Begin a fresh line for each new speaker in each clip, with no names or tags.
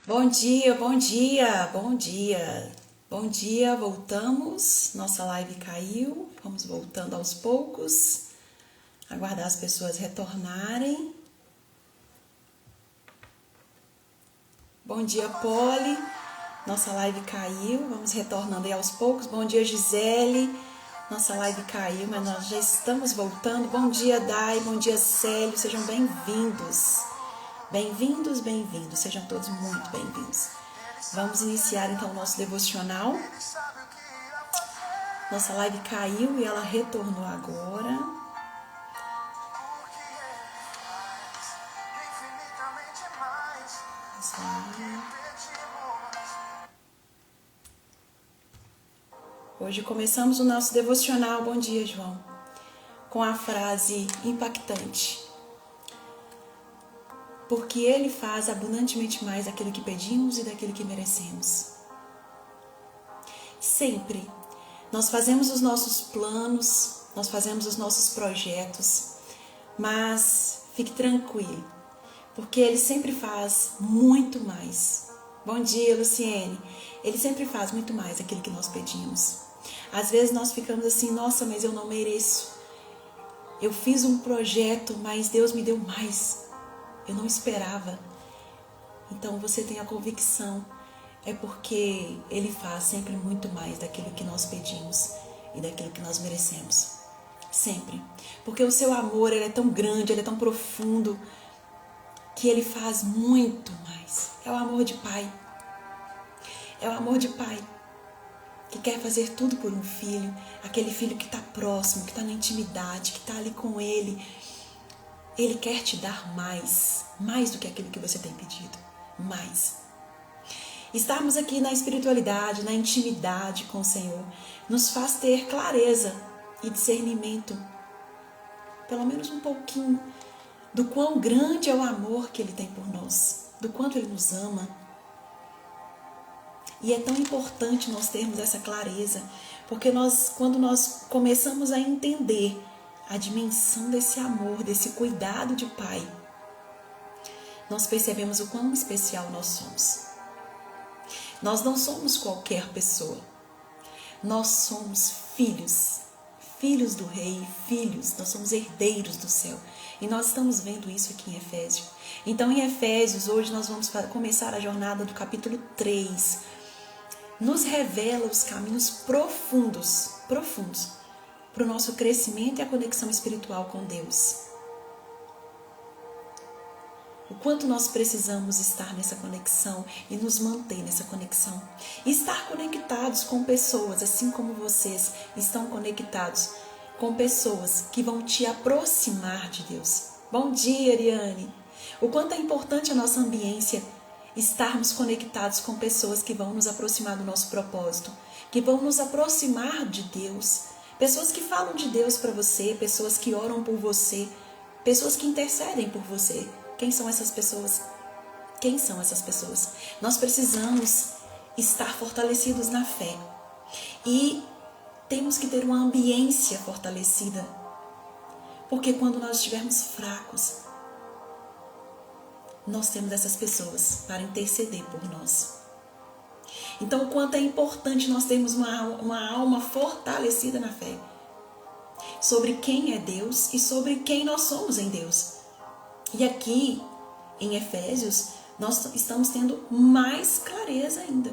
Bom dia, bom dia, bom dia. Bom dia, voltamos. Nossa live caiu. Vamos voltando aos poucos. Aguardar as pessoas retornarem. Bom dia, Poli. Nossa live caiu. Vamos retornando aí aos poucos. Bom dia, Gisele. Nossa live caiu, mas nós já estamos voltando. Bom dia, Dai. Bom dia, Célio. Sejam bem-vindos. Bem-vindos, bem-vindos. Sejam todos muito bem-vindos. Vamos iniciar então o nosso devocional. Nossa live caiu e ela retornou agora. Hoje começamos o nosso devocional. Bom dia, João. Com a frase impactante: porque Ele faz abundantemente mais daquilo que pedimos e daquilo que merecemos. Sempre nós fazemos os nossos planos, nós fazemos os nossos projetos, mas fique tranquilo, porque Ele sempre faz muito mais. Bom dia, Luciene. Ele sempre faz muito mais daquilo que nós pedimos. Às vezes nós ficamos assim, nossa, mas eu não mereço. Eu fiz um projeto, mas Deus me deu mais. Eu não esperava. Então você tem a convicção, é porque Ele faz sempre muito mais daquilo que nós pedimos e daquilo que nós merecemos. Sempre. Porque o seu amor, ele é tão grande, ele é tão profundo, que Ele faz muito mais. É o amor de pai. É o amor de pai que quer fazer tudo por um filho, aquele filho que está próximo, que está na intimidade, que está ali com ele. Ele quer te dar mais do que aquilo que você tem pedido, mais. Estarmos aqui na espiritualidade, na intimidade com o Senhor, nos faz ter clareza e discernimento, pelo menos um pouquinho, do quão grande é o amor que Ele tem por nós, do quanto Ele nos ama. E é tão importante nós termos essa clareza, porque quando nós começamos a entender a dimensão desse amor, desse cuidado de Pai, nós percebemos o quão especial nós somos. Nós não somos qualquer pessoa. Nós somos filhos do Rei, nós somos herdeiros do céu. E nós estamos vendo isso aqui em Efésios. Então, em Efésios, hoje nós vamos começar a jornada do capítulo 3. Nos revela os caminhos profundos para o nosso crescimento e a conexão espiritual com Deus. O quanto nós precisamos estar nessa conexão e nos manter nessa conexão. E estar conectados com pessoas, assim como vocês estão conectados com pessoas que vão te aproximar de Deus. Bom dia, Ariane. O quanto é importante a nossa ambiência, estarmos conectados com pessoas que vão nos aproximar do nosso propósito, que vão nos aproximar de Deus. Pessoas que falam de Deus para você, pessoas que oram por você, pessoas que intercedem por você. Quem são essas pessoas? Quem são essas pessoas? Nós precisamos estar fortalecidos na fé. E temos que ter uma ambiência fortalecida. Porque quando nós estivermos fracos, nós temos essas pessoas para interceder por nós. Então, o quanto é importante nós termos uma alma fortalecida na fé. Sobre quem é Deus e sobre quem nós somos em Deus. E aqui, em Efésios, nós estamos tendo mais clareza ainda.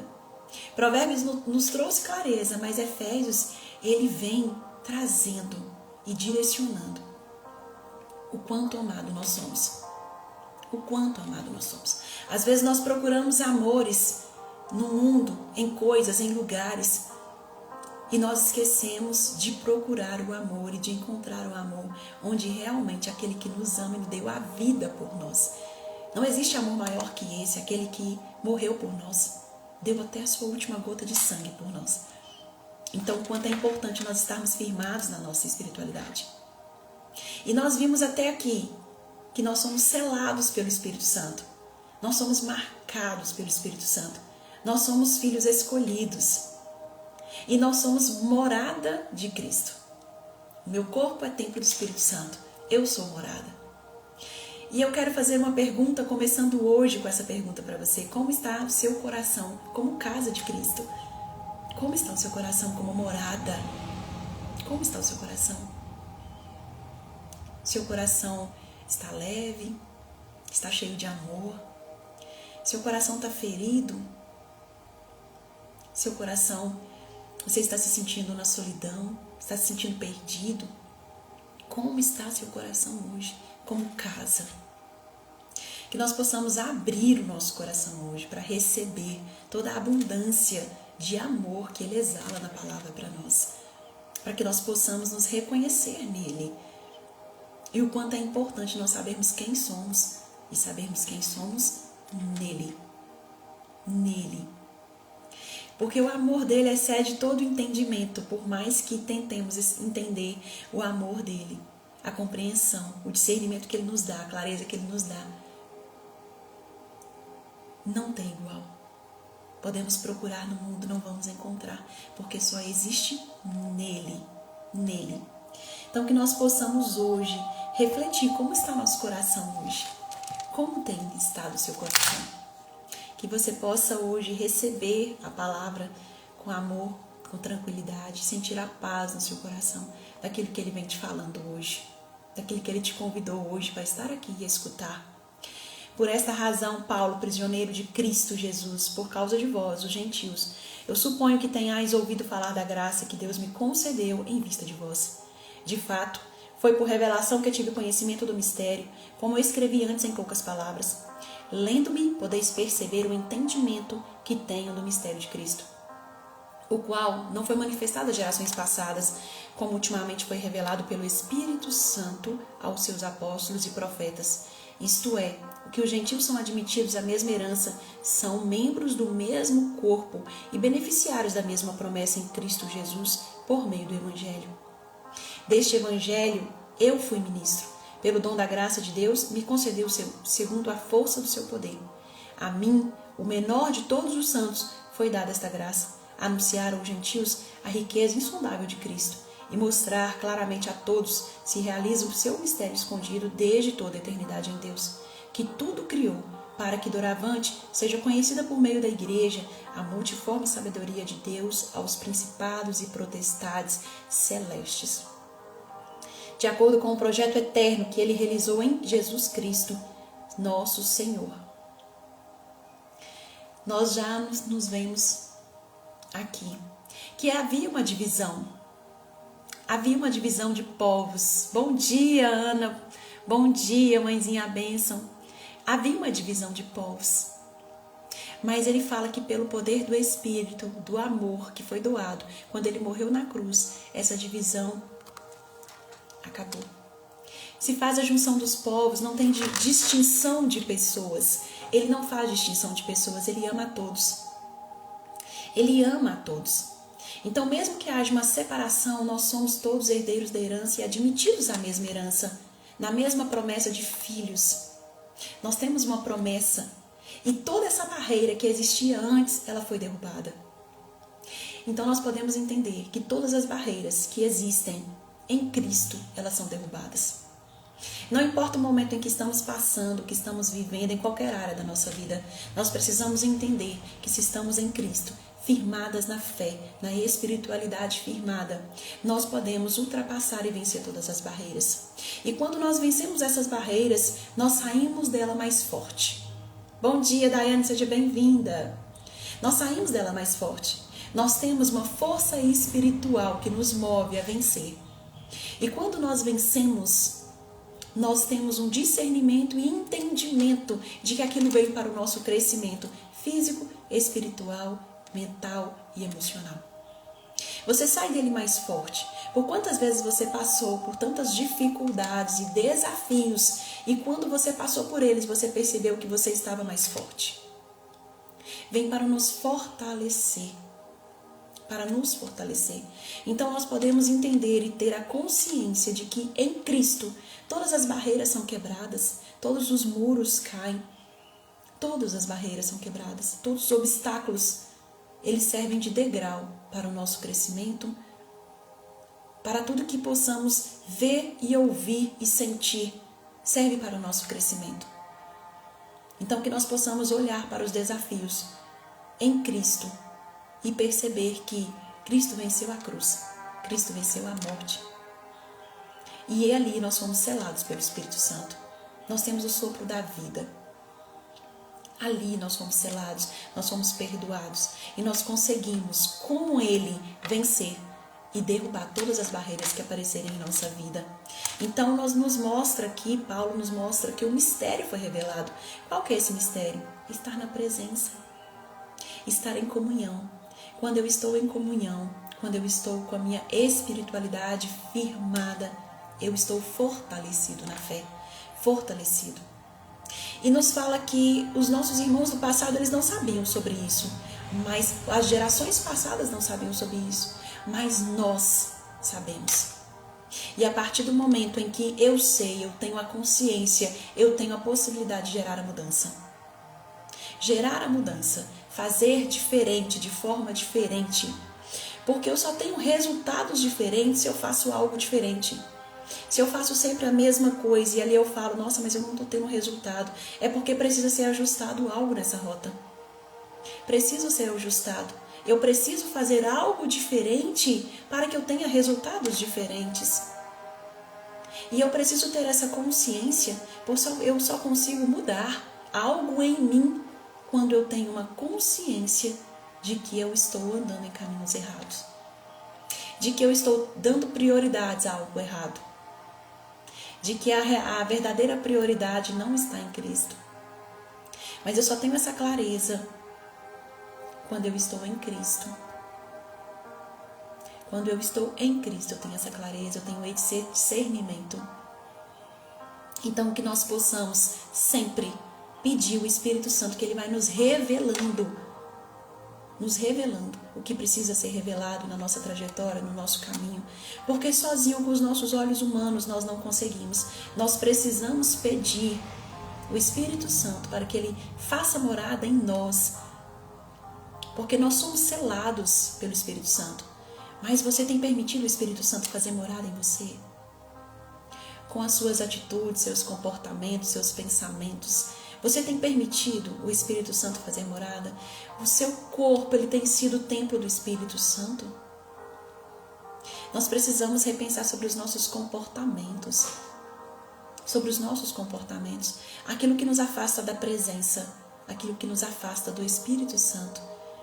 Provérbios nos trouxe clareza, mas Efésios, ele vem trazendo e direcionando o quanto amado nós somos. O quanto amado nós somos. Às vezes nós procuramos amores no mundo, em coisas, em lugares, e nós esquecemos de procurar o amor e de encontrar o amor onde realmente aquele que nos ama e deu a vida por nós. Não existe amor maior que esse, aquele que morreu por nós, deu até a sua última gota de sangue por nós. Então, o quanto é importante nós estarmos firmados na nossa espiritualidade. E nós vimos até aqui que nós somos selados pelo Espírito Santo. Nós somos marcados pelo Espírito Santo. Nós somos filhos escolhidos. E nós somos morada de Cristo. O meu corpo é templo do Espírito Santo. Eu sou morada. E eu quero fazer uma pergunta, começando hoje com essa pergunta para você. Como está o seu coração como casa de Cristo? Como está o seu coração como morada? Como está o seu coração? Seu coração está leve? Está cheio de amor? Seu coração está ferido? Seu coração, você está se sentindo na solidão? Está se sentindo perdido? Como está seu coração hoje? Como casa? Que nós possamos abrir o nosso coração hoje para receber toda a abundância de amor que Ele exala na palavra para nós. Para que nós possamos nos reconhecer nele. E o quanto é importante nós sabermos quem somos e sabermos quem somos nele. Nele. Porque o amor dele excede todo entendimento, por mais que tentemos entender o amor dele, a compreensão, o discernimento que ele nos dá, a clareza que ele nos dá. Não tem igual. Podemos procurar no mundo, não vamos encontrar, porque só existe nele. Nele. Então que nós possamos hoje refletir como está nosso coração hoje. Como tem estado o seu coração? Que você possa hoje receber a palavra com amor, com tranquilidade, sentir a paz no seu coração, daquilo que ele vem te falando hoje, daquilo que ele te convidou hoje para estar aqui e escutar. Por esta razão, Paulo, prisioneiro de Cristo Jesus, por causa de vós, os gentios, eu suponho que tenhais ouvido falar da graça que Deus me concedeu em vista de vós. De fato, foi por revelação que tive conhecimento do mistério, como eu escrevi antes em poucas palavras. Lendo-me, podeis perceber o entendimento que tenho do mistério de Cristo, o qual não foi manifestado às gerações passadas, como ultimamente foi revelado pelo Espírito Santo aos seus apóstolos e profetas. Isto é, que os gentios são admitidos à mesma herança, são membros do mesmo corpo e beneficiários da mesma promessa em Cristo Jesus por meio do Evangelho. Deste Evangelho eu fui ministro. Pelo dom da graça de Deus, me concedeu segundo a força do seu poder. A mim, o menor de todos os santos, foi dada esta graça, anunciar aos gentios a riqueza insondável de Cristo e mostrar claramente a todos se realiza o seu mistério escondido desde toda a eternidade em Deus, que tudo criou para que doravante seja conhecida por meio da igreja a multiforme sabedoria de Deus aos principados e potestades celestes, de acordo com o projeto eterno que ele realizou em Jesus Cristo, nosso Senhor. Nós já nos vemos aqui, que havia uma divisão de povos. Bom dia, Ana. Bom dia, mãezinha, a bênção. Havia uma divisão de povos. Mas ele fala que pelo poder do Espírito, do amor que foi doado, quando ele morreu na cruz, essa divisão acabou. Se faz a junção dos povos, não tem distinção de pessoas. Ele não faz distinção de pessoas, ele ama a todos. Ele ama a todos. Então, mesmo que haja uma separação, nós somos todos herdeiros da herança e admitidos à mesma herança, na mesma promessa de filhos. Nós temos uma promessa e toda essa barreira que existia antes, ela foi derrubada. Então, nós podemos entender que todas as barreiras que existem em Cristo, elas são derrubadas. Não importa o momento em que estamos passando, que estamos vivendo, em qualquer área da nossa vida, nós precisamos entender que se estamos em Cristo, firmadas na fé, na espiritualidade firmada, nós podemos ultrapassar e vencer todas as barreiras. E quando nós vencemos essas barreiras, nós saímos dela mais forte. Bom dia, Daiane, seja bem-vinda. Nós saímos dela mais forte. Nós temos uma força espiritual que nos move a vencer. E quando nós vencemos, nós temos um discernimento e entendimento de que aquilo veio para o nosso crescimento físico, espiritual, mental e emocional. Você sai dele mais forte. Por quantas vezes você passou por tantas dificuldades e desafios e quando você passou por eles, você percebeu que você estava mais forte. Vem para nos fortalecer. Para nos fortalecer. Então nós podemos entender e ter a consciência de que em Cristo todas as barreiras são quebradas, todos os muros caem, todas as barreiras são quebradas, todos os obstáculos, eles servem de degrau para o nosso crescimento, para tudo que possamos ver e ouvir e sentir serve para o nosso crescimento. Então que nós possamos olhar para os desafios em Cristo e perceber que Cristo venceu a cruz, Cristo venceu a morte. E ali nós fomos selados pelo Espírito Santo. Nós temos o sopro da vida. Ali nós fomos selados, nós fomos perdoados e nós conseguimos, com Ele, vencer e derrubar todas as barreiras que aparecerem em nossa vida. Então nos mostra aqui, Paulo nos mostra que o mistério foi revelado. Qual que é esse mistério? Estar na presença, estar em comunhão. Quando eu estou em comunhão, quando eu estou com a minha espiritualidade firmada, eu estou fortalecido na fé, fortalecido. E nos fala que os nossos irmãos do passado, eles não sabiam sobre isso, mas as gerações passadas não sabiam sobre isso, mas nós sabemos. E a partir do momento em que eu sei, eu tenho a consciência, eu tenho a possibilidade de gerar a mudança. Gerar a mudança, fazer diferente, de forma diferente, porque eu só tenho resultados diferentes se eu faço algo diferente. Se eu faço sempre a mesma coisa e ali eu falo, nossa, mas eu não estou tendo resultado, é porque precisa ser ajustado algo nessa rota. Preciso ser ajustado. Eu preciso fazer algo diferente para que eu tenha resultados diferentes. E eu preciso ter essa consciência, porque eu só consigo mudar algo em mim quando eu tenho uma consciência de que eu estou andando em caminhos errados. De que eu estou dando prioridades a algo errado. De que a verdadeira prioridade não está em Cristo. Mas eu só tenho essa clareza quando eu estou em Cristo. Quando eu estou em Cristo, eu tenho essa clareza, eu tenho esse discernimento. Então, que nós possamos sempre pedir o Espírito Santo, que Ele vai nos revelando o que precisa ser revelado na nossa trajetória, no nosso caminho. Porque sozinho, com os nossos olhos humanos, nós não conseguimos. Nós precisamos pedir o Espírito Santo para que Ele faça morada em nós. Porque nós somos selados pelo Espírito Santo. Mas você tem permitido o Espírito Santo fazer morada em você? Com as suas atitudes, seus comportamentos, seus pensamentos. Você tem permitido o Espírito Santo fazer morada? O seu corpo, ele tem sido o templo do Espírito Santo? Nós precisamos repensar sobre os nossos comportamentos. Sobre os nossos comportamentos. Aquilo que nos afasta da presença. Aquilo que nos afasta do Espírito Santo.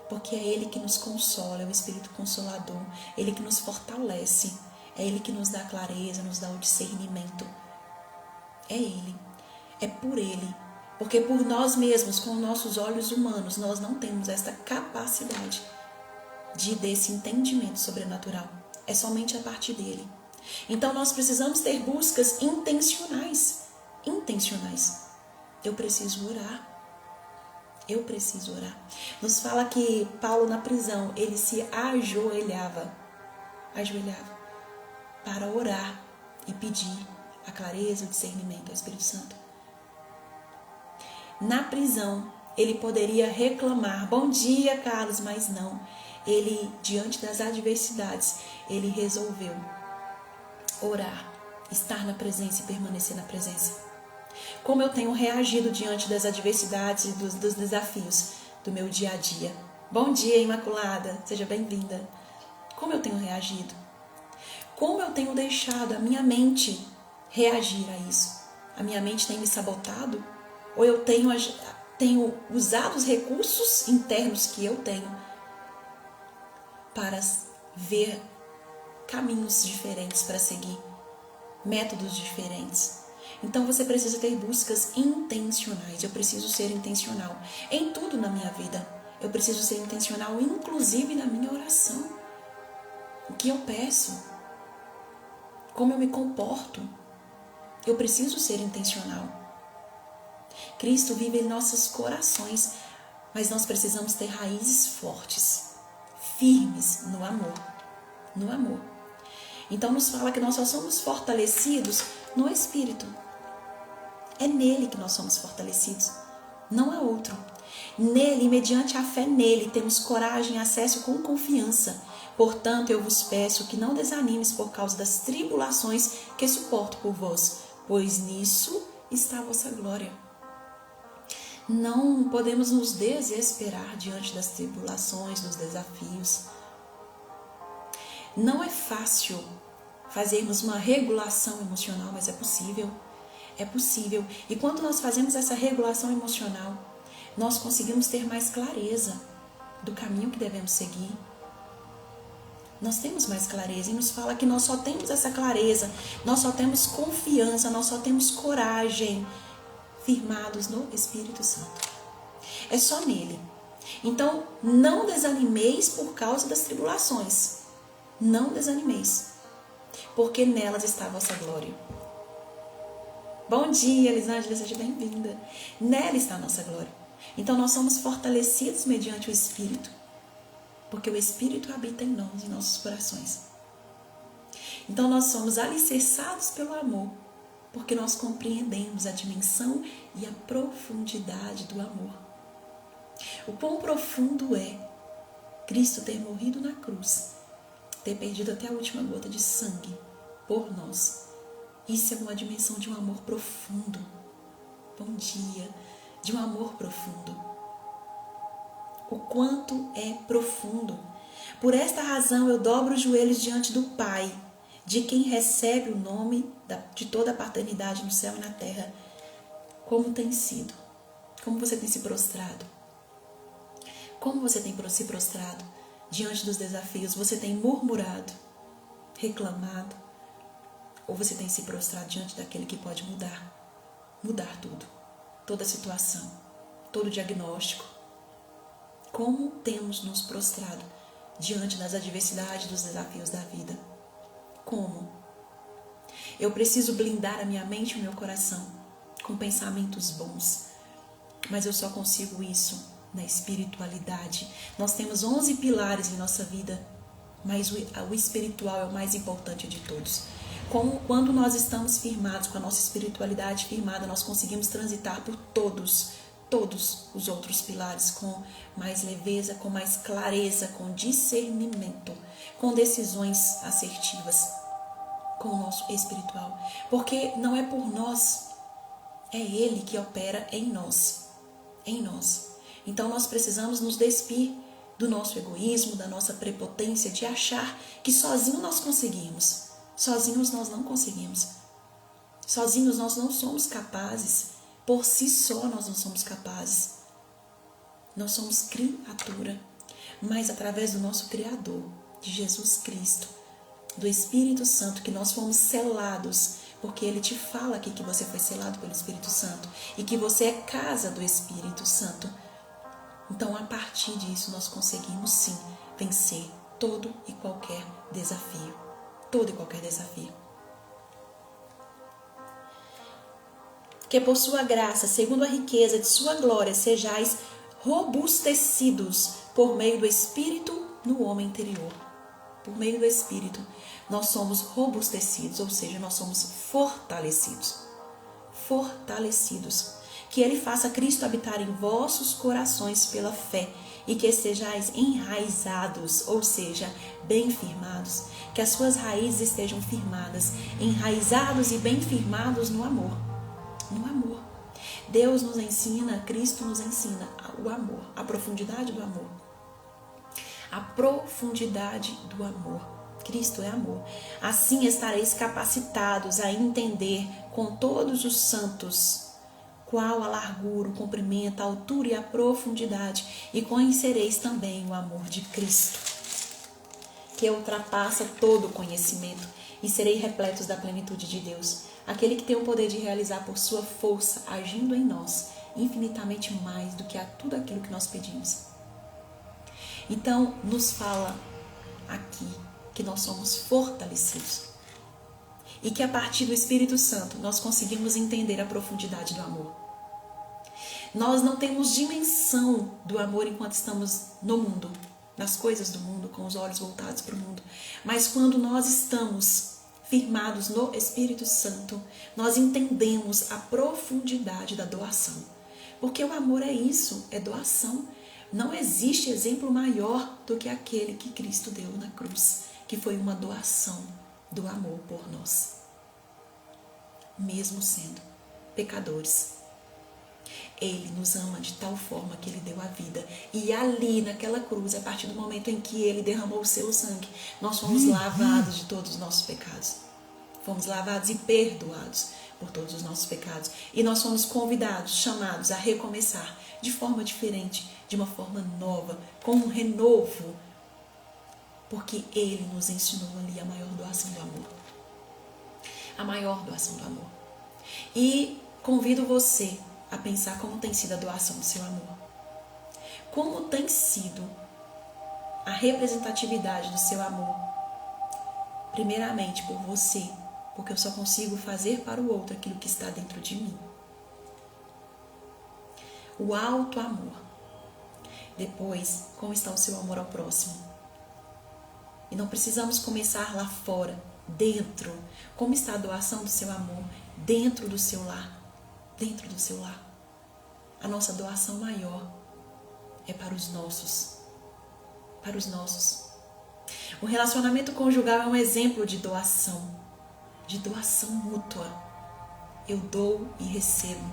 Porque é Ele que nos consola, é o Espírito Consolador. Ele que nos fortalece. É Ele que nos dá clareza, nos dá o discernimento. É Ele. É por Ele. Porque por nós mesmos, com nossos olhos humanos, nós não temos esta capacidade desse entendimento sobrenatural. É somente a partir dele. Então nós precisamos ter buscas intencionais. Intencionais. Eu preciso orar. Eu preciso orar. Nos fala que Paulo na prisão, ele se ajoelhava para orar e pedir a clareza, o discernimento ao Espírito Santo. Na prisão, ele poderia reclamar, bom dia, Carlos, mas não. Ele, diante das adversidades, ele resolveu orar, estar na presença e permanecer na presença. Como eu tenho reagido diante das adversidades e dos desafios do meu dia a dia? Bom dia, Imaculada, seja bem-vinda. Como eu tenho reagido? Como eu tenho deixado a minha mente reagir a isso? A minha mente tem me sabotado? Ou eu tenho usado os recursos internos que eu tenho para ver caminhos diferentes para seguir, métodos diferentes. Então você precisa ter buscas intencionais. Eu preciso ser intencional em tudo na minha vida. Eu preciso ser intencional, inclusive na minha oração. O que eu peço? Como eu me comporto? Eu preciso ser intencional. Cristo vive em nossos corações, mas nós precisamos ter raízes fortes, firmes no amor. No amor. Então nos fala que nós só somos fortalecidos no Espírito. É nele que nós somos fortalecidos, não há outro. Nele, mediante a fé nele, temos coragem e acesso com confiança. Portanto, eu vos peço que não desanimes por causa das tribulações que suporto por vós, pois nisso está a vossa glória. Não podemos nos desesperar diante das tribulações, dos desafios. Não é fácil fazermos uma regulação emocional, mas é possível. É possível. E quando nós fazemos essa regulação emocional, nós conseguimos ter mais clareza do caminho que devemos seguir. Nós temos mais clareza e nos fala que nós só temos essa clareza, nós só temos confiança, nós só temos coragem firmados no Espírito Santo. É só nele. Então, não desanimeis por causa das tribulações. Não desanimeis, porque nelas está a vossa glória. Bom dia, Elisângela, seja bem-vinda. Nela está a nossa glória. Então, nós somos fortalecidos mediante o Espírito, porque o Espírito habita em nós, em nossos corações. Então, nós somos alicerçados pelo amor, porque nós compreendemos a dimensão e a profundidade do amor. O quão profundo é Cristo ter morrido na cruz, ter perdido até a última gota de sangue por nós. Isso é uma dimensão de um amor profundo. Bom dia, de um amor profundo. O quanto é profundo. Por esta razão eu dobro os joelhos diante do Pai, de quem recebe o nome de toda a paternidade no céu e na terra. Como tem sido? Como você tem se prostrado? Como você tem se prostrado diante dos desafios? Você tem murmurado, reclamado? Ou você tem se prostrado diante daquele que pode mudar tudo, toda a situação, todo o diagnóstico? Como temos nos prostrado diante das adversidades, dos desafios da vida? Como? Eu preciso blindar a minha mente e o meu coração com pensamentos bons, mas eu só consigo isso na espiritualidade. Nós temos 11 pilares em nossa vida, mas o espiritual é o mais importante de todos. Quando nós estamos firmados, com a nossa espiritualidade firmada, nós conseguimos transitar por todos os outros pilares com mais leveza, com mais clareza, com discernimento, com decisões assertivas, com o nosso espiritual. Porque não é por nós, é Ele que opera em nós. Em nós. Então nós precisamos nos despir do nosso egoísmo, da nossa prepotência, de achar que sozinhos nós conseguimos. Sozinhos nós não conseguimos. Sozinhos nós não somos capazes. Por si só nós não somos capazes. Nós somos criatura. Mas através do nosso Criador, de Jesus Cristo, do Espírito Santo, que nós fomos selados, porque Ele te fala aqui que você foi selado pelo Espírito Santo e que você é casa do Espírito Santo. Então, a partir disso, nós conseguimos sim vencer todo e qualquer desafio. Todo e qualquer desafio. Que por sua graça, segundo a riqueza de sua glória, sejais robustecidos por meio do Espírito no homem interior. Por meio do Espírito, nós somos robustecidos, ou seja, nós somos fortalecidos. Fortalecidos. Que Ele faça Cristo habitar em vossos corações pela fé e que estejais enraizados, ou seja, bem firmados. Que as suas raízes estejam firmadas, enraizados e bem firmados no amor. No amor. Deus nos ensina, Cristo nos ensina o amor, a profundidade do amor. A profundidade do amor. Cristo é amor. Assim estareis capacitados a entender com todos os santos qual a largura, o comprimento, a altura e a profundidade, e conhecereis também o amor de Cristo, que ultrapassa todo o conhecimento, e sereis repletos da plenitude de Deus, aquele que tem o poder de realizar por sua força, agindo em nós, infinitamente mais do que a tudo aquilo que nós pedimos. Então, nos fala aqui que nós somos fortalecidos e que a partir do Espírito Santo nós conseguimos entender a profundidade do amor. Nós não temos dimensão do amor enquanto estamos no mundo, nas coisas do mundo, com os olhos voltados para o mundo. Mas quando nós estamos firmados no Espírito Santo, nós entendemos a profundidade da doação. Porque o amor é isso, é doação. Não existe exemplo maior do que aquele que Cristo deu na cruz, que foi uma doação do amor por nós, mesmo sendo pecadores. Ele nos ama de tal forma que Ele deu a vida. E ali, naquela cruz, a partir do momento em que Ele derramou o seu sangue, nós fomos lavados de todos os nossos pecados. Fomos lavados e perdoados por todos os nossos pecados. E nós fomos convidados, chamados a recomeçar de forma diferente, de uma forma nova, com um renovo. Porque Ele nos ensinou ali a maior doação do amor. A maior doação do amor. E convido você a pensar como tem sido a doação do seu amor. Como tem sido a representatividade do seu amor. Primeiramente por você, porque eu só consigo fazer para o outro aquilo que está dentro de mim. O alto amor. Depois, como está o seu amor ao próximo. E não precisamos começar lá fora, dentro. Como está a doação do seu amor dentro do seu lar? Dentro do seu lar. A nossa doação maior é para os nossos. Para os nossos. O relacionamento conjugal é um exemplo de doação mútua. Eu dou e recebo.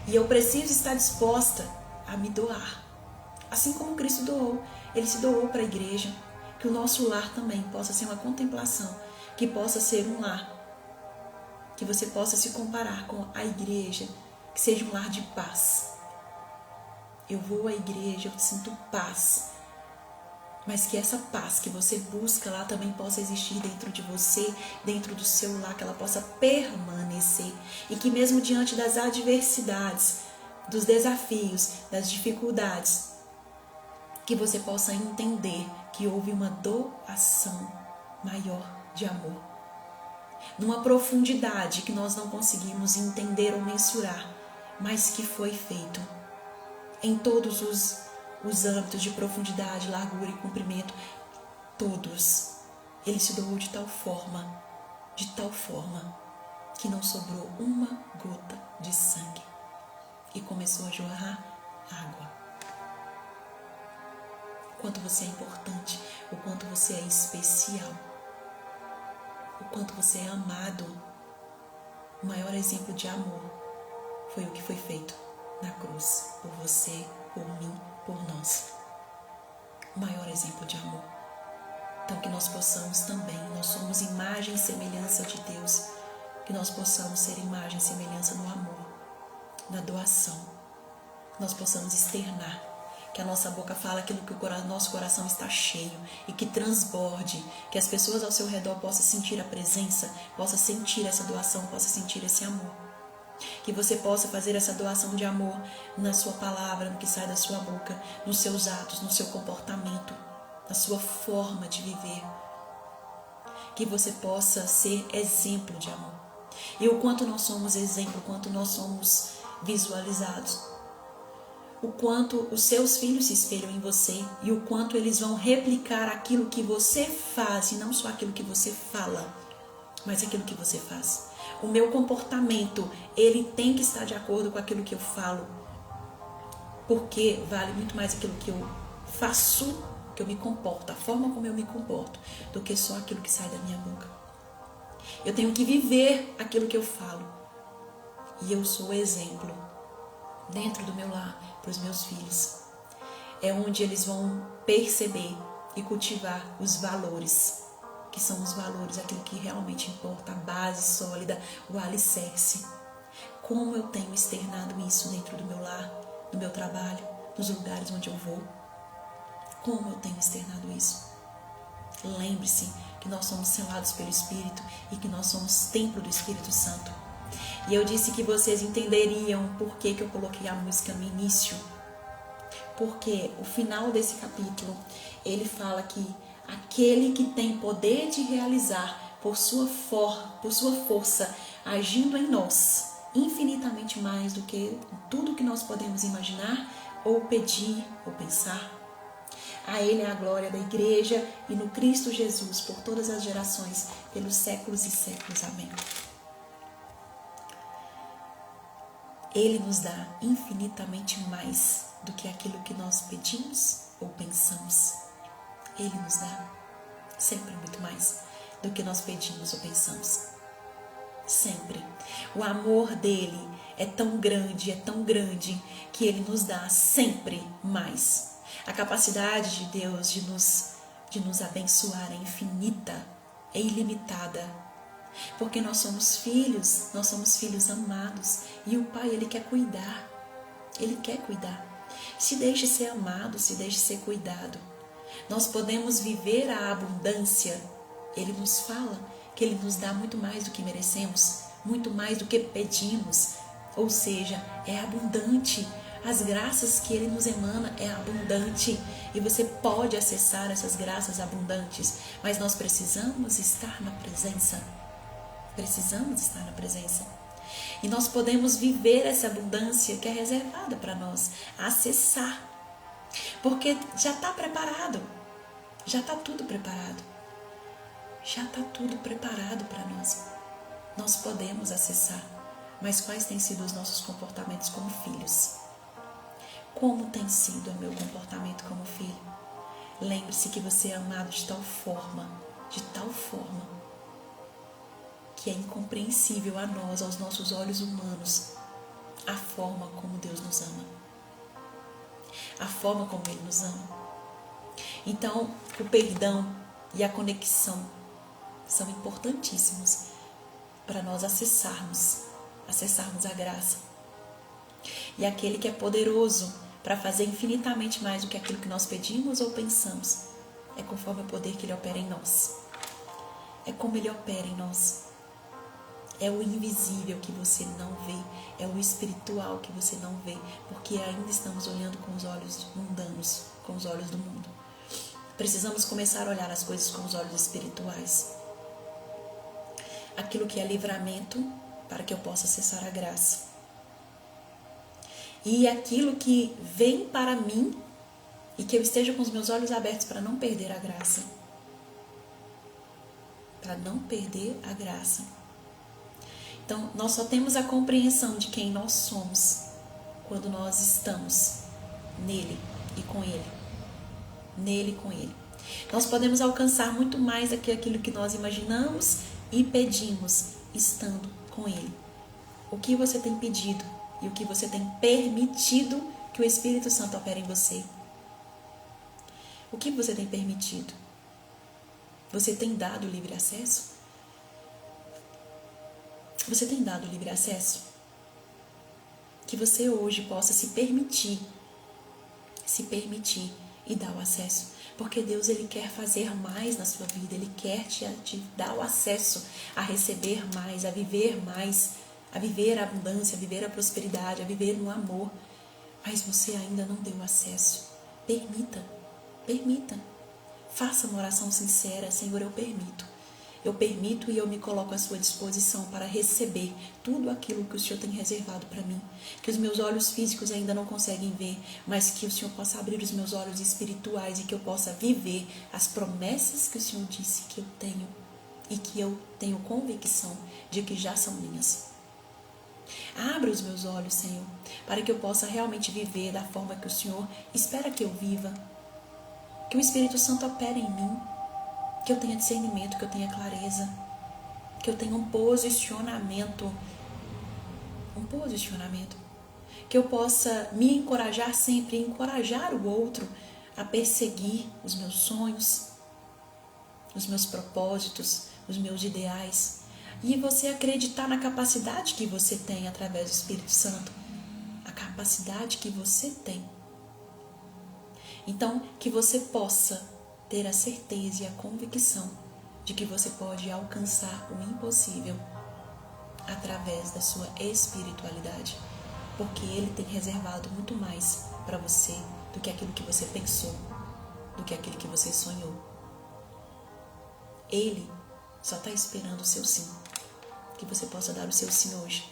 E eu preciso estar disposta a me doar. Assim como Cristo doou. Ele se doou para a igreja. Que o nosso lar também possa ser uma contemplação. Que possa ser um lar. Que você possa se comparar com a igreja. Que seja um lar de paz. Eu vou à igreja, eu sinto paz. Mas que essa paz que você busca lá também possa existir dentro de você, dentro do seu lar, que ela possa permanecer. E que mesmo diante das adversidades, dos desafios, das dificuldades, que você possa entender que houve uma doação maior de amor. Numa profundidade que nós não conseguimos entender ou mensurar, mas que foi feito em todos os âmbitos de profundidade, largura e comprimento, todos. Ele se doou de tal forma, que não sobrou uma gota de sangue e começou a jorrar água. O quanto você é importante, o quanto você é especial, o quanto você é amado. O maior exemplo de amor foi o que foi feito na cruz, por você, por mim, por nós. O maior exemplo de amor. Então que nós possamos também, nós somos imagem e semelhança de Deus, que nós possamos ser imagem e semelhança no amor, na doação. Nós possamos externar, que a nossa boca fala aquilo que o nosso coração está cheio e que transborde, que as pessoas ao seu redor possam sentir a presença, possam sentir essa doação, possam sentir esse amor. Que você possa fazer essa doação de amor na sua palavra, no que sai da sua boca, nos seus atos, no seu comportamento, na sua forma de viver. Que você possa ser exemplo de amor. E o quanto nós somos exemplo, o quanto nós somos visualizados. O quanto os seus filhos se espelham em você e o quanto eles vão replicar aquilo que você faz, e não só aquilo que você fala, mas aquilo que você faz. O meu comportamento, ele tem que estar de acordo com aquilo que eu falo. Porque vale muito mais aquilo que eu faço, que eu me comporto, a forma como eu me comporto, do que só aquilo que sai da minha boca. Eu tenho que viver aquilo que eu falo. E eu sou o exemplo dentro do meu lar, para os meus filhos. É onde eles vão perceber e cultivar os valores, que são os valores, aquilo que realmente importa, a base sólida, o alicerce. Como eu tenho externado isso dentro do meu lar, no meu trabalho, nos lugares onde eu vou? Como eu tenho externado isso? Lembre-se que nós somos selados pelo Espírito e que nós somos templo do Espírito Santo. E eu disse que vocês entenderiam por que eu coloquei a música no início. Porque o final desse capítulo, ele fala que aquele que tem poder de realizar por sua força, agindo em nós, infinitamente mais do que tudo que nós podemos imaginar, ou pedir, ou pensar. A Ele é a glória da igreja e no Cristo Jesus, por todas as gerações, pelos séculos e séculos. Amém. Ele nos dá infinitamente mais do que aquilo que nós pedimos ou pensamos. Ele nos dá sempre muito mais do que nós pedimos ou pensamos. Sempre. O amor dele é tão grande, que Ele nos dá sempre mais. A capacidade de Deus de nos abençoar é infinita, é ilimitada. Porque nós somos filhos amados. E o Pai, Ele quer cuidar. Ele quer cuidar. Se deixe ser amado, se deixe ser cuidado. Nós podemos viver a abundância. Ele nos fala que Ele nos dá muito mais do que merecemos, muito mais do que pedimos. Ou seja, é abundante. As graças que Ele nos emana é abundante. E você pode acessar essas graças abundantes. Mas nós precisamos estar na presença. Precisamos estar na presença. E nós podemos viver essa abundância que é reservada para nós. Acessar. Porque já está preparado. Já está tudo preparado. Já está tudo preparado para nós. Nós podemos acessar. Mas quais têm sido os nossos comportamentos como filhos? Como tem sido o meu comportamento como filho? Lembre-se que você é amado de tal forma, que é incompreensível a nós, aos nossos olhos humanos, a forma como Deus nos ama. A forma como Ele nos ama. Então, o perdão e a conexão são importantíssimos para nós acessarmos a graça. E aquele que é poderoso para fazer infinitamente mais do que aquilo que nós pedimos ou pensamos, é conforme o poder que Ele opera em nós. É como Ele opera em nós. É o invisível que você não vê, é o espiritual que você não vê, porque ainda estamos olhando com os olhos mundanos, com os olhos do mundo. Precisamos começar a olhar as coisas com os olhos espirituais. Aquilo que é livramento, para que eu possa acessar a graça. E aquilo que vem para mim, e que eu esteja com os meus olhos abertos para não perder a graça. Para não perder a graça. Então, nós só temos a compreensão de quem nós somos quando nós estamos nele e com Ele. Nele e com Ele. Nós podemos alcançar muito mais do que aquilo que nós imaginamos e pedimos estando com Ele. O que você tem pedido e o que você tem permitido que o Espírito Santo opere em você? O que você tem permitido? Você tem dado livre acesso? Você tem dado livre acesso? Que você hoje possa se permitir e dar o acesso. Porque Deus, Ele quer fazer mais na sua vida. Ele quer te dar o acesso a receber mais, a viver a abundância, a viver a prosperidade, a viver no amor. Mas você ainda não deu acesso. Permita. Faça uma oração sincera. Senhor, eu permito. Eu permito e eu me coloco à sua disposição para receber tudo aquilo que o Senhor tem reservado para mim. Que os meus olhos físicos ainda não conseguem ver, mas que o Senhor possa abrir os meus olhos espirituais e que eu possa viver as promessas que o Senhor disse que eu tenho e que eu tenho convicção de que já são minhas. Abra os meus olhos, Senhor, para que eu possa realmente viver da forma que o Senhor espera que eu viva. Que o Espírito Santo opere em mim. Que eu tenha discernimento, que eu tenha clareza, que eu tenha um posicionamento, que eu possa me encorajar sempre, encorajar o outro a perseguir os meus sonhos, os meus propósitos, os meus ideais, e você acreditar na capacidade que você tem através do Espírito Santo, a capacidade que você tem. Então, que você possa ter a certeza e a convicção de que você pode alcançar o impossível através da sua espiritualidade, porque Ele tem reservado muito mais para você do que aquilo que você pensou, do que aquilo que você sonhou. Ele só está esperando o seu sim, que você possa dar o seu sim hoje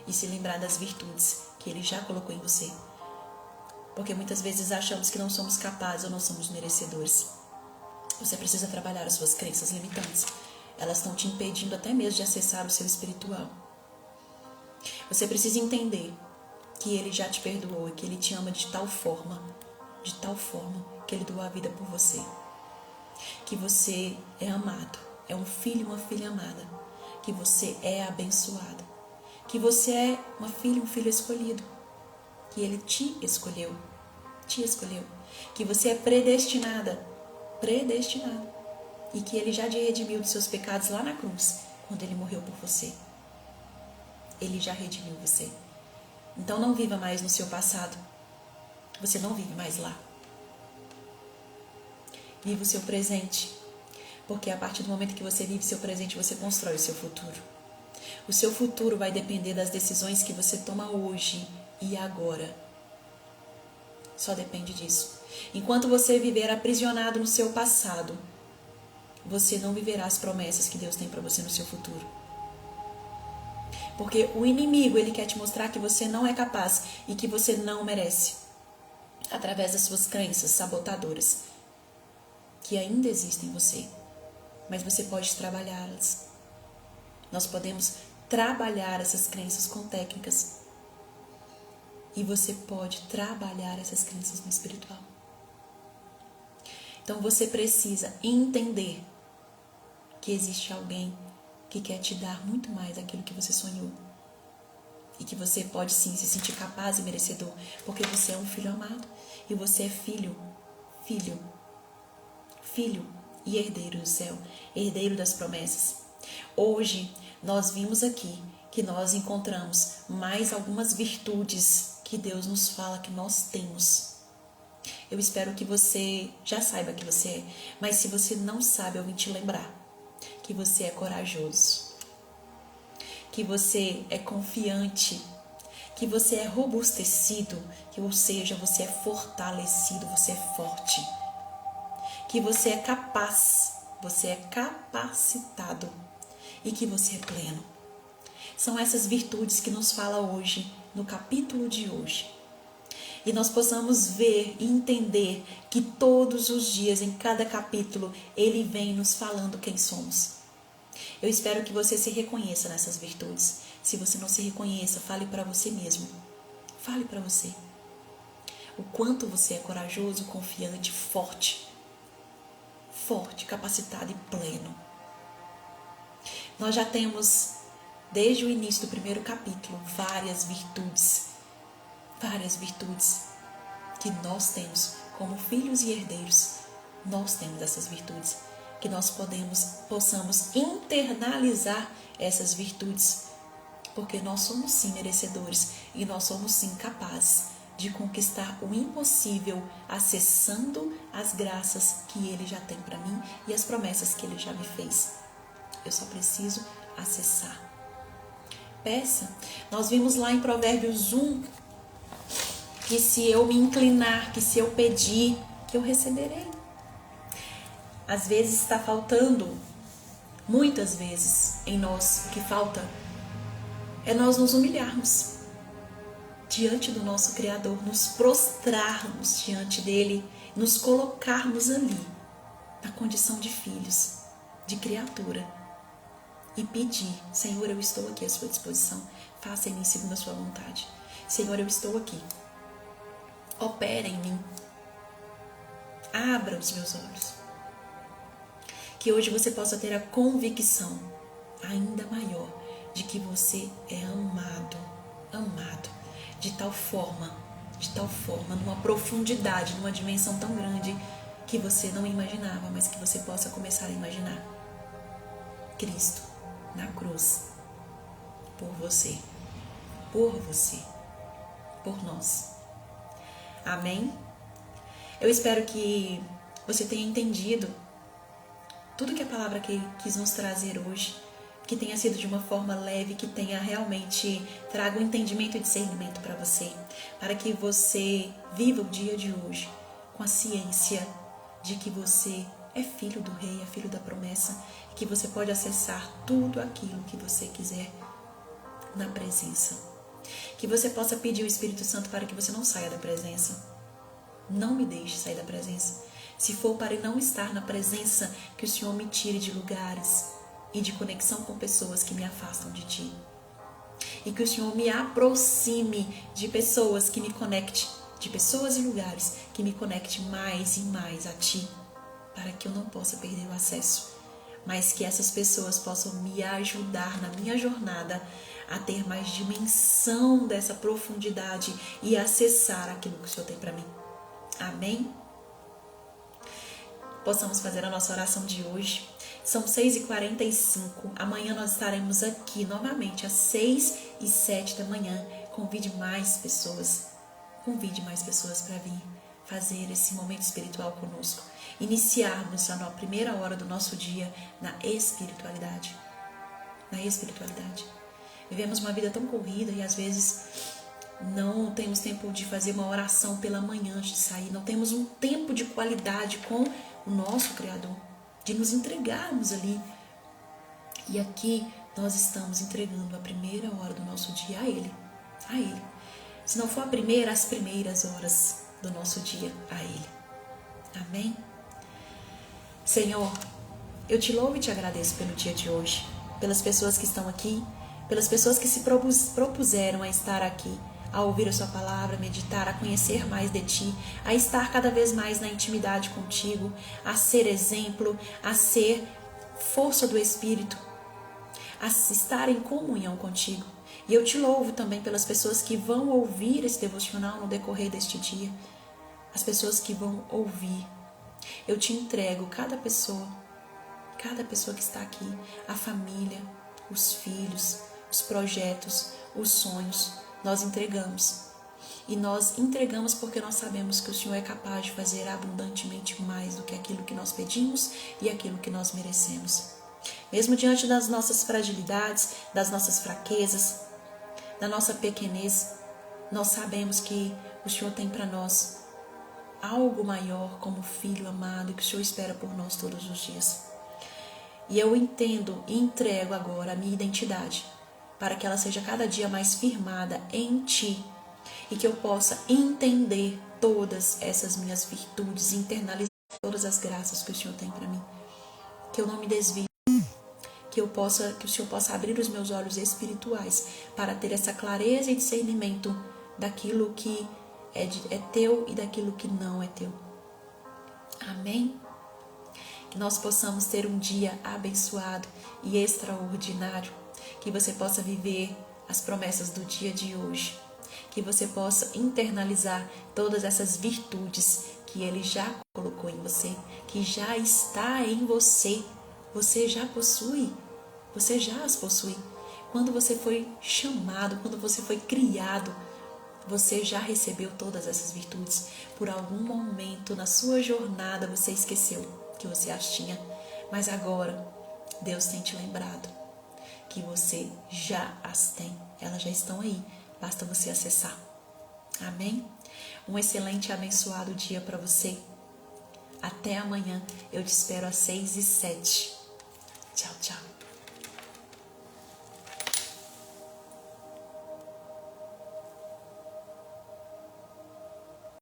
e se lembrar das virtudes que Ele já colocou em você, porque muitas vezes achamos que não somos capazes ou não somos merecedores. Você precisa trabalhar as suas crenças limitantes. Elas estão te impedindo até mesmo de acessar o seu espiritual. Você precisa entender que Ele já te perdoou e que Ele te ama de tal forma que Ele doou a vida por você. Que você é amado, é um filho e uma filha amada. Que você é abençoado. que você é uma filha, um filho escolhido, que Ele te escolheu, que você é predestinada, e que Ele já te redimiu dos seus pecados lá na cruz, quando Ele morreu por você. Ele já redimiu você. Então não viva mais no seu passado, você não vive mais lá. Viva o seu presente, porque a partir do momento que você vive seu presente, você constrói o seu futuro. O seu futuro vai depender das decisões que você toma hoje e agora. Só depende disso. Enquanto você viver aprisionado no seu passado, você não viverá as promessas que Deus tem para você no seu futuro. Porque o inimigo, ele quer te mostrar que você não é capaz e que você não merece, através das suas crenças sabotadoras, que ainda existem em você. Mas você pode trabalhá-las. Nós podemos trabalhar essas crenças com técnicas. E você pode trabalhar essas crenças no espiritual. Então você precisa entender que existe alguém que quer te dar muito mais daquilo que você sonhou. E que você pode sim se sentir capaz e merecedor, porque você é um filho amado. E você é filho e herdeiro do céu, herdeiro das promessas. Hoje nós vimos aqui que nós encontramos mais algumas virtudes que Deus nos fala que nós temos. Eu espero que você já saiba que você é, mas se você não sabe, eu vim te lembrar que você é corajoso, que você é confiante, que você é robustecido, ou seja, você é fortalecido, você é forte, que você é capaz, você é capacitado e que você é pleno. São essas virtudes que nos fala hoje, no capítulo de hoje. E nós possamos ver e entender que todos os dias, em cada capítulo, Ele vem nos falando quem somos. Eu espero que você se reconheça nessas virtudes. Se você não se reconheça, fale para você mesmo. Fale para você. O quanto você é corajoso, confiante, forte, capacitado e pleno. Nós já temos, desde o início do primeiro capítulo, várias virtudes que nós temos como filhos e herdeiros. Nós temos essas virtudes, que nós possamos internalizar essas virtudes, porque nós somos sim merecedores e nós somos sim capazes de conquistar o impossível, acessando as graças que Ele já tem para mim e as promessas que Ele já me fez. Eu só preciso acessar. Peça. Nós vimos lá em Provérbios 1 que se eu me inclinar, que se eu pedir, que eu receberei. Às vezes está faltando, muitas vezes em nós, o que falta é nós nos humilharmos diante do nosso Criador, nos prostrarmos diante dele, nos colocarmos ali, na condição de filhos, de criatura, e pedir: Senhor, eu estou aqui à sua disposição, faça em mim segundo a sua vontade. Senhor, eu estou aqui, opera em mim, abra os meus olhos. Que hoje você possa ter a convicção ainda maior de que você é amado, de tal forma, numa profundidade, numa dimensão tão grande que você não imaginava, mas que você possa começar a imaginar. Cristo na cruz, por você, por nós. Amém? Eu espero que você tenha entendido tudo que a palavra quis nos trazer hoje, que tenha sido de uma forma leve, que tenha realmente traga um entendimento e discernimento para você, para que você viva o dia de hoje com a ciência de que você é filho do Rei, é filho da promessa, e que você pode acessar tudo aquilo que você quiser na presença. Que você possa pedir o Espírito Santo para que você não saia da presença. Não me deixe sair da presença. Se for para não estar na presença, que o Senhor me tire de lugares e de conexão com pessoas que me afastam de Ti. E que o Senhor me aproxime de pessoas que me conecte, de pessoas e lugares que me conecte mais e mais a Ti, para que eu não possa perder o acesso, mas que essas pessoas possam me ajudar na minha jornada a ter mais dimensão dessa profundidade e acessar aquilo que o Senhor tem para mim. Amém? Possamos fazer a nossa oração de hoje. São 6h45. Amanhã nós estaremos aqui novamente às 6 e 7 da manhã. Convide mais pessoas para vir fazer esse momento espiritual conosco. Iniciarmos a primeira hora do nosso dia na espiritualidade. Vivemos uma vida tão corrida e às vezes não temos tempo de fazer uma oração pela manhã antes de sair. Não temos um tempo de qualidade com o nosso Criador, de nos entregarmos ali. E aqui nós estamos entregando a primeira hora do nosso dia a Ele. Se não for a primeira, as primeiras horas do nosso dia a Ele. Amém? Senhor, eu te louvo e te agradeço pelo dia de hoje, pelas pessoas que estão aqui, pelas pessoas que se propuseram a estar aqui, a ouvir a sua palavra, a meditar, a conhecer mais de ti, a estar cada vez mais na intimidade contigo, a ser exemplo, a ser força do Espírito, a estar em comunhão contigo. E eu te louvo também pelas pessoas que vão ouvir esse devocional no decorrer deste dia, as pessoas que vão ouvir. Eu te entrego cada pessoa que está aqui, a família, os filhos, os projetos, os sonhos, nós entregamos. E nós entregamos porque nós sabemos que o Senhor é capaz de fazer abundantemente mais do que aquilo que nós pedimos e aquilo que nós merecemos. Mesmo diante das nossas fragilidades, das nossas fraquezas, da nossa pequenez, nós sabemos que o Senhor tem para nós algo maior como filho amado e que o Senhor espera por nós todos os dias. E eu entendo e entrego agora a minha identidade para que ela seja cada dia mais firmada em Ti e que eu possa entender todas essas minhas virtudes, internalizar todas as graças que o Senhor tem para mim. Que eu não me desvie, que o Senhor possa abrir os meus olhos espirituais para ter essa clareza e discernimento daquilo que é Teu e daquilo que não é Teu. Amém? Que nós possamos ter um dia abençoado e extraordinário, que você possa viver as promessas do dia de hoje, que você possa internalizar todas essas virtudes que Ele já colocou em você, que já está em você, você já as possui. Quando você foi chamado, quando você foi criado, você já recebeu todas essas virtudes. Por algum momento na sua jornada você esqueceu que você as tinha, mas agora Deus tem te lembrado que você já as tem, elas já estão aí, basta você acessar. Amém? Um excelente e abençoado dia para você. Até amanhã, eu te espero às 6 e 7.